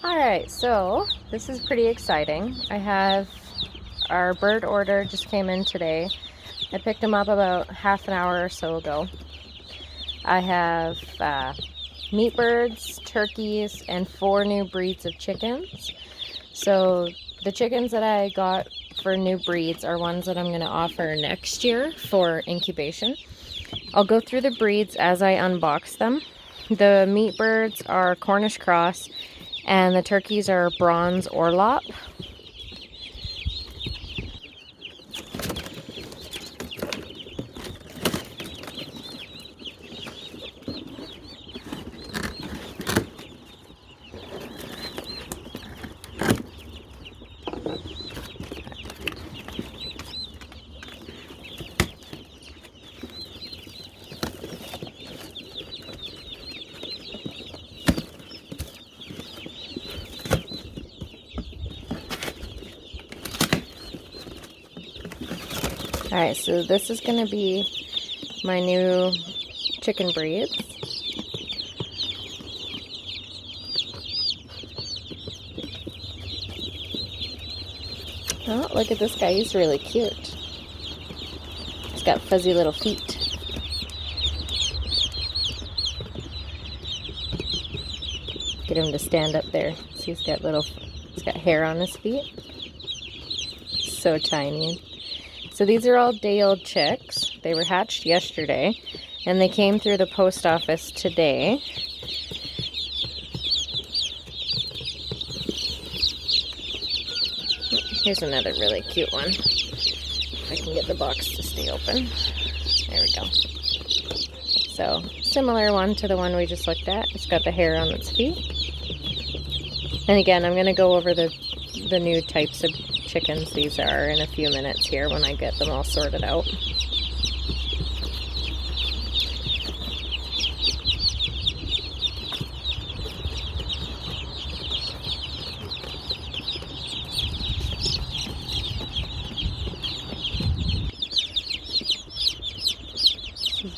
Alright, so this is pretty exciting. I have our bird order just came in today. I picked them up about half an hour or so ago. I have meat birds, turkeys, and 4 new breeds of chickens. So the chickens that I got for new breeds are ones that I'm going to offer next year for incubation. I'll go through the breeds as I unbox them. The meat birds are Cornish cross, and the turkeys are bronze Orlop. Alright, so this is going to be my new chicken breeds. Oh, look at this guy, he's really cute. He's got fuzzy little feet. Get him to stand up there. See, he's got hair on his feet. So tiny. So these are all day-old chicks. They were hatched yesterday, and they came through the post office today. Here's another really cute one. If I can get the box to stay open. There we go. So, similar one to the one we just looked at. It's got the hair on its feet. And again, I'm going to go over the new types of chickens these are in a few minutes here when I get them all sorted out.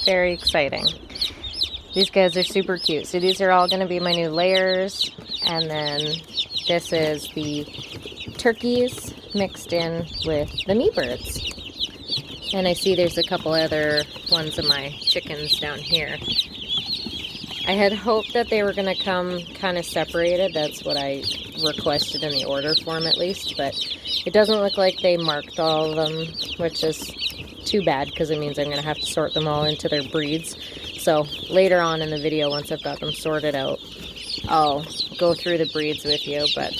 Very exciting. These guys are super cute. So these are all going to be my new layers, and then this is the turkeys mixed in with the meat birds. And I see there's a couple other ones of my chickens down here. I had hoped that they were going to come kind of separated. That's what I requested in the order form at least, but it doesn't look like they marked all of them, which is too bad because it means I'm going to have to sort them all into their breeds. So later on in the video, once I've got them sorted out, I'll go through the breeds with you. But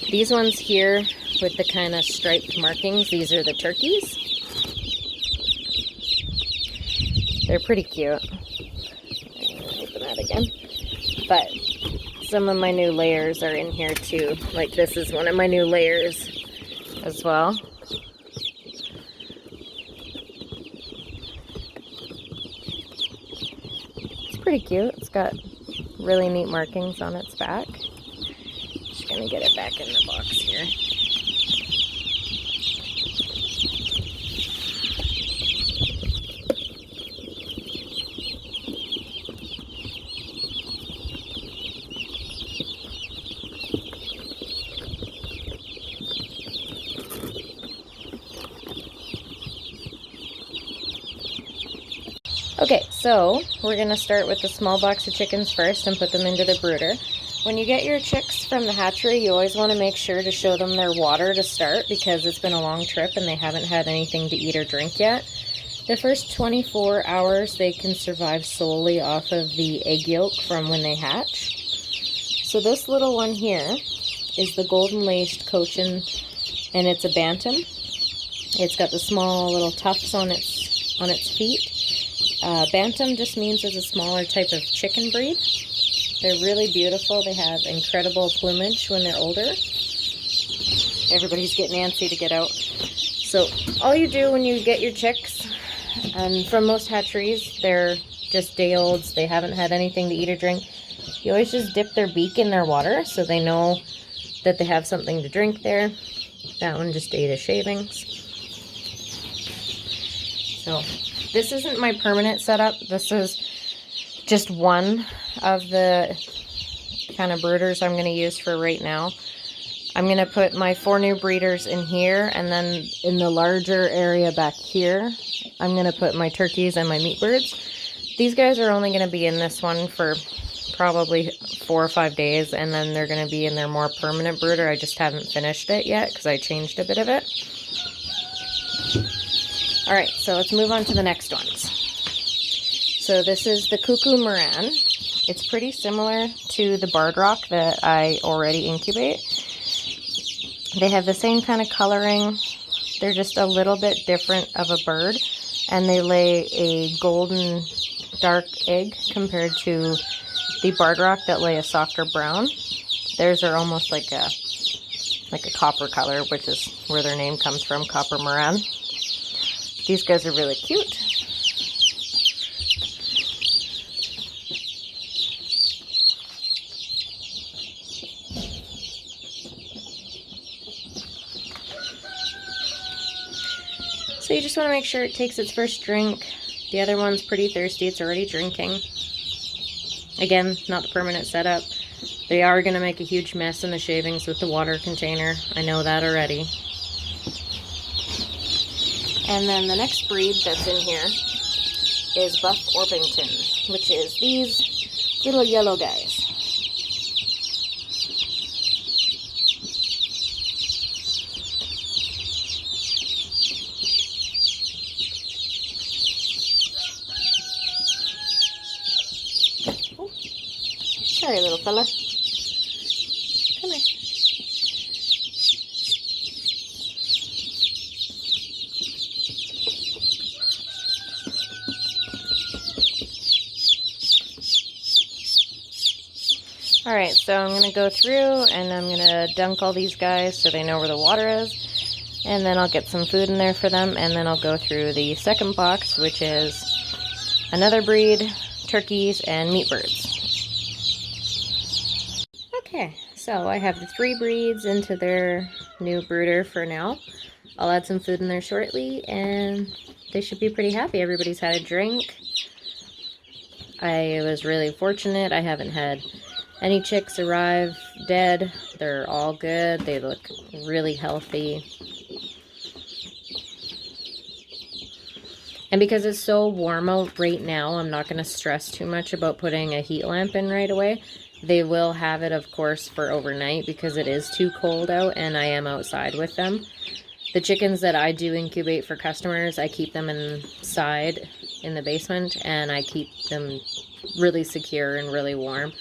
these ones here with the kind of striped markings, these are the turkeys. They're pretty cute. Open that again. But some of my new layers are in here too. Like this is one of my new layers as well. It's pretty cute. It's got really neat markings on its back. Just gonna get it back in the box here. Okay, so we're going to start with the small box of chickens first and put them into the brooder. When you get your chicks from the hatchery, you always want to make sure to show them their water to start because it's been a long trip and they haven't had anything to eat or drink yet. The first 24 hours they can survive solely off of the egg yolk from when they hatch. So this little one here is the golden laced Cochin, and it's a bantam. It's got the small little tufts on its feet. Bantam just means it's a smaller type of chicken breed. They're really beautiful. They have incredible plumage when they're older. Everybody's getting antsy to get out. So all you do when you get your chicks, and from most hatcheries, they're just day olds. They haven't had anything to eat or drink. You always just dip their beak in their water so they know that they have something to drink there. That one just ate his shavings. So this isn't my permanent setup. This is just one of the kind of brooders I'm going to use for right now. I'm going to put my 4 new breeders in here, and then in the larger area back here, I'm going to put my turkeys and my meat birds. These guys are only going to be in this one for probably 4 or 5 days, and then they're going to be in their more permanent brooder. I just haven't finished it yet because I changed a bit of it. All right, so let's move on to the next ones. So this is the Cuckoo Moran. It's pretty similar to the Barred Rock that I already incubate. They have the same kind of coloring. They're just a little bit different of a bird, and they lay a golden dark egg compared to the Barred Rock that lay a softer brown. Theirs are almost like a copper color, which is where their name comes from, Copper Moran. These guys are really cute. So you just want to make sure it takes its first drink. The other one's pretty thirsty. It's already drinking. Again, not the permanent setup. They are going to make a huge mess in the shavings with the water container. I know that already. And then the next breed that's in here is Buff Orpington, which is these little yellow guys. Sorry, little fella. Come here. Alright, so I'm going to go through and I'm going to dunk all these guys so they know where the water is. And then I'll get some food in there for them. And then I'll go through the second box, which is another breed, turkeys, and meat birds. Okay, so I have the 3 breeds into their new brooder for now. I'll add some food in there shortly, and they should be pretty happy. Everybody's had a drink. I was really fortunate. I haven't had any chicks arrive dead. They're all good. They look really healthy. And because it's so warm out right now, I'm not going to stress too much about putting a heat lamp in right away. They will have it, of course, for overnight because it is too cold out and I am outside with them. The chickens that I do incubate for customers, I keep them inside in the basement and I keep them really secure and really warm.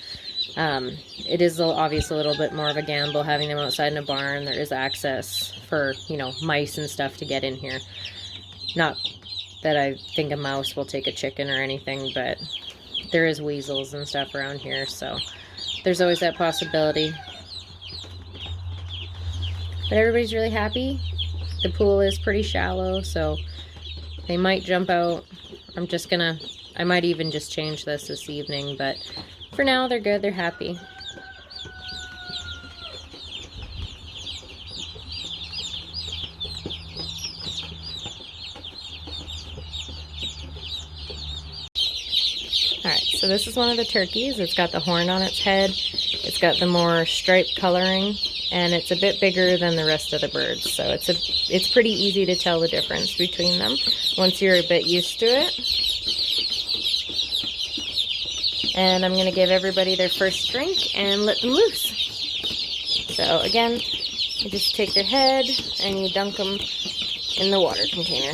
It is obviously a little bit more of a gamble having them outside in a barn. There is access for, you know, mice and stuff to get in here. Not that I think a mouse will take a chicken or anything, but there is weasels and stuff around here, so there's always that possibility. But everybody's really happy. The pool is pretty shallow, so they might jump out. I might even just change this evening, but for now they're good, they're happy. Alright, so this is one of the turkeys. It's got the horn on its head. It's got the more striped coloring, and it's a bit bigger than the rest of the birds. So it's pretty easy to tell the difference between them once you're a bit used to it. And I'm going to give everybody their first drink and let them loose. So again, you just take their head and you dunk them in the water container.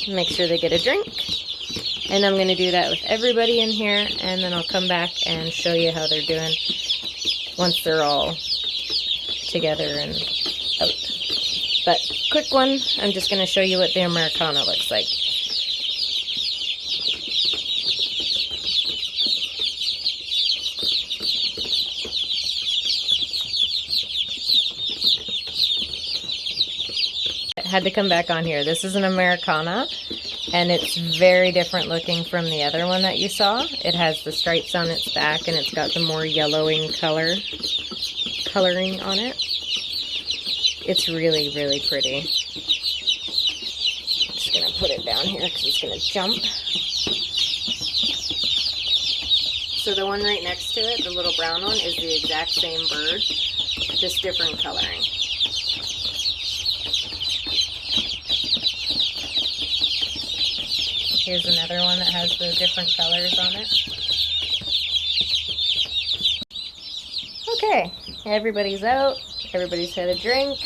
Make sure they get a drink. And I'm going to do that with everybody in here, and then I'll come back and show you how they're doing once they're all together and out. But quick one, I'm just going to show you what the Americana looks like. I had to come back on here. This is an Americana. And it's very different looking from the other one that you saw. It has the stripes on its back and it's got the more yellowing coloring on it. It's really, really pretty. I'm just going to put it down here because it's going to jump. So the one right next to it, the little brown one, is the exact same bird, just different coloring. Here's another one that has the different colors on it. Okay, everybody's out. Everybody's had a drink.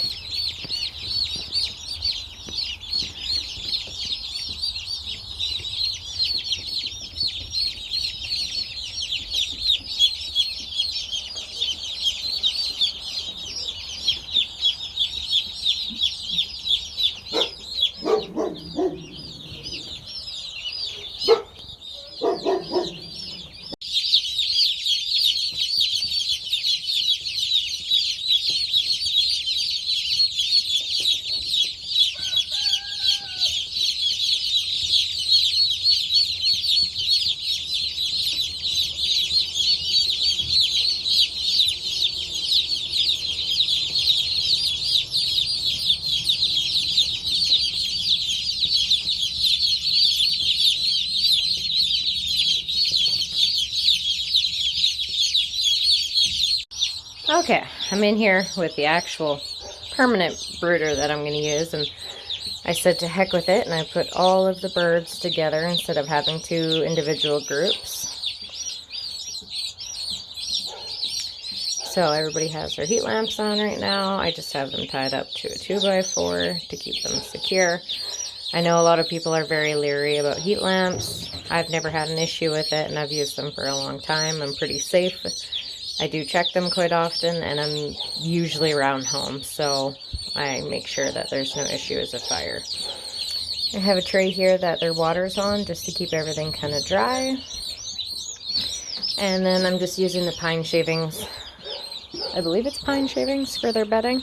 Okay, I'm in here with the actual permanent brooder that I'm going to use, and I said to heck with it, and I put all of the birds together instead of having two individual groups. So everybody has their heat lamps on right now. I just have them tied up to a 2x4 to keep them secure. I know a lot of people are very leery about heat lamps. I've never had an issue with it, and I've used them for a long time. I'm pretty safe. I do check them quite often, and I'm usually around home, so I make sure that there's no issues of fire. I have a tray here that their water's on just to keep everything kind of dry. And then I'm just using the pine shavings. I believe it's pine shavings for their bedding.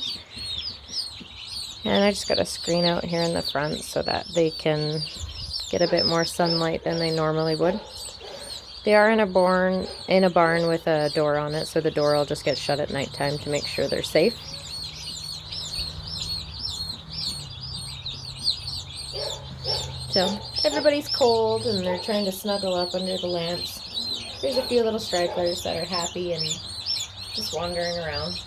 And I just got a screen out here in the front so that they can get a bit more sunlight than they normally would. They are in a barn with a door on it, so the door will just get shut at nighttime to make sure they're safe. So everybody's cold and they're trying to snuggle up under the lamps. There's a few little stragglers that are happy and just wandering around.